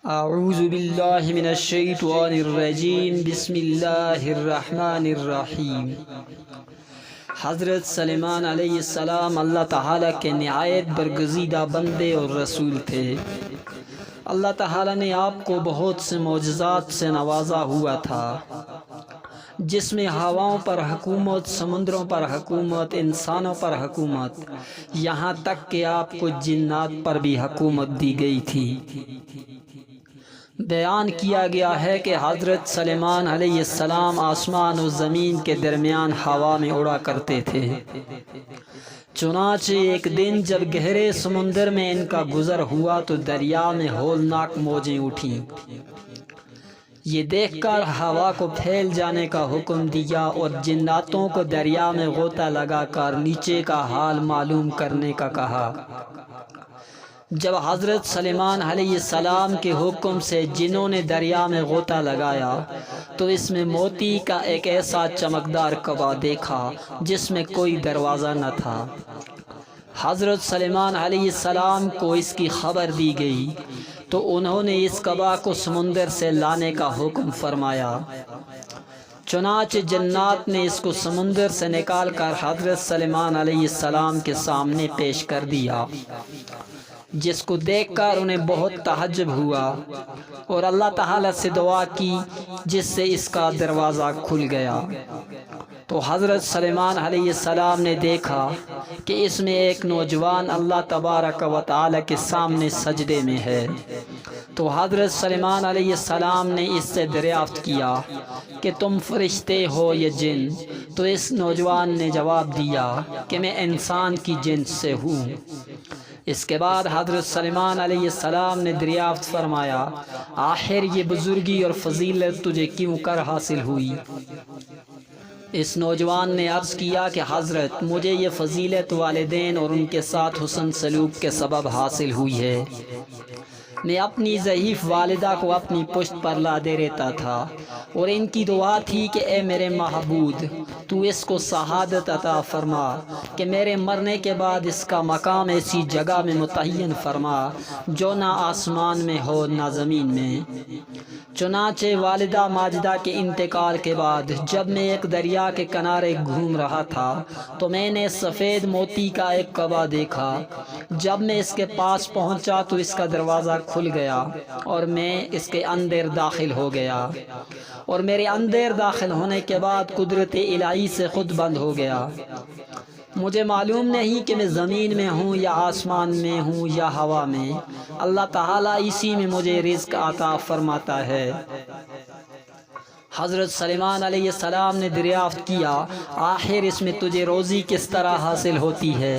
اعوذ باللہ من الشیطان الرجیم بسم اللہ الرحمن الرحیم۔ حضرت سلیمان علیہ السلام اللہ تعالیٰ کے نہایت برگزیدہ بندے اور رسول تھے۔ اللہ تعالیٰ نے آپ کو بہت سے معجزات سے نوازا ہوا تھا، جس میں ہواؤں پر حکومت، سمندروں پر حکومت، انسانوں پر حکومت، یہاں تک کہ آپ کو جنات پر بھی حکومت دی گئی تھی۔ بیان کیا گیا ہے کہ حضرت سلیمان علیہ السلام آسمان و زمین کے درمیان ہوا میں اڑا کرتے تھے۔ چنانچہ ایک دن جب گہرے سمندر میں ان کا گزر ہوا تو دریا میں ہولناک موجیں اٹھیں۔ یہ دیکھ کر ہوا کو پھیل جانے کا حکم دیا اور جناتوں کو دریا میں غوطہ لگا کر نیچے کا حال معلوم کرنے کا کہا۔ جب حضرت سلیمان علیہ السلام کے حکم سے جنوں نے دریا میں غوطہ لگایا تو اس میں موتی کا ایک ایسا چمکدار کعبہ دیکھا جس میں کوئی دروازہ نہ تھا۔ حضرت سلیمان علیہ السلام کو اس کی خبر دی گئی تو انہوں نے اس کعبہ کو سمندر سے لانے کا حکم فرمایا۔ چنانچہ جنات نے اس کو سمندر سے نکال کر حضرت سلیمان علیہ السلام کے سامنے پیش کر دیا، جس کو دیکھ کر انہیں بہت تعجب ہوا اور اللہ تعالیٰ سے دعا کی، جس سے اس کا دروازہ کھل گیا۔ تو حضرت سلیمان علیہ السلام نے دیکھا کہ اس میں ایک نوجوان اللہ تبارک و تعالیٰ کے سامنے سجدے میں ہے۔ تو حضرت سلیمان علیہ السلام نے اس سے دریافت کیا کہ تم فرشتے ہو یا جن؟ تو اس نوجوان نے جواب دیا کہ میں انسان کی جنس سے ہوں۔ اس کے بعد حضرت سلیمان علیہ السلام نے دریافت فرمایا، آخر یہ بزرگی اور فضیلت تجھے کیوں کر حاصل ہوئی؟ اس نوجوان نے عرض کیا کہ حضرت، مجھے یہ فضیلت والدین اور ان کے ساتھ حسن سلوک کے سبب حاصل ہوئی ہے۔ میں اپنی ضعیف والدہ کو اپنی پشت پر لادے رہتا تھا اور ان کی دعا تھی کہ اے میرے معبود، تو اس کو شہادت عطا فرما کہ میرے مرنے کے بعد اس کا مقام ایسی جگہ میں متعین فرما جو نہ آسمان میں ہو نہ زمین میں۔ چنانچہ والدہ ماجدہ کے انتقال کے بعد جب میں ایک دریا کے کنارے گھوم رہا تھا تو میں نے سفید موتی کا ایک کعبہ دیکھا۔ جب میں اس کے پاس پہنچا تو اس کا دروازہ کھل گیا اور میں اس کے اندر داخل ہو گیا، اور میرے اندر داخل ہونے کے بعد قدرت الہی سے خود بند ہو گیا۔ مجھے معلوم نہیں کہ میں زمین میں ہوں یا آسمان میں ہوں یا ہوا میں، اللہ تعالیٰ اسی میں مجھے رزق عطا فرماتا ہے۔ حضرت سلیمان علیہ السلام نے دریافت کیا، آخر اس میں تجھے روزی کس طرح حاصل ہوتی ہے؟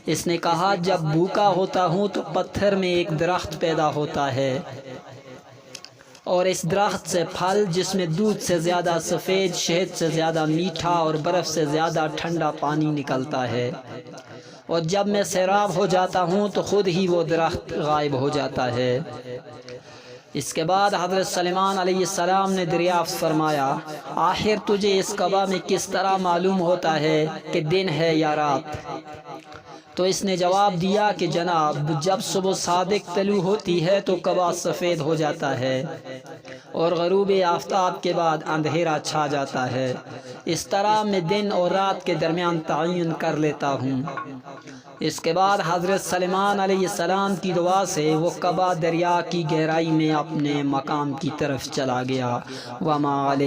اس نے کہا، جب بھوکا ہوتا ہوں تو پتھر میں ایک درخت پیدا ہوتا ہے اور اس درخت سے پھل، جس میں دودھ سے زیادہ سفید، شہد سے زیادہ میٹھا اور برف سے زیادہ ٹھنڈا پانی نکلتا ہے، اور جب میں سیراب ہو جاتا ہوں تو خود ہی وہ درخت غائب ہو جاتا ہے۔ اس کے بعد حضرت سلیمان علیہ السلام نے دریافت فرمایا، آخر تجھے اس کعبہ میں کس طرح معلوم ہوتا ہے کہ دن ہے یا رات؟ تو اس نے جواب دیا کہ جناب، جب صبح صادق طلوع ہوتی ہے تو کعبہ سفید ہو جاتا ہے اور غروب آفتاب کے بعد اندھیرا چھا جاتا ہے۔ اس طرح میں دن اور رات کے درمیان تعین کر لیتا ہوں۔ اس کے بعد حضرت سلیمان علیہ السلام کی دعا سے وہ کعبہ دریا کی گہرائی میں اپنے مقام کی طرف چلا گیا۔ وما علیہ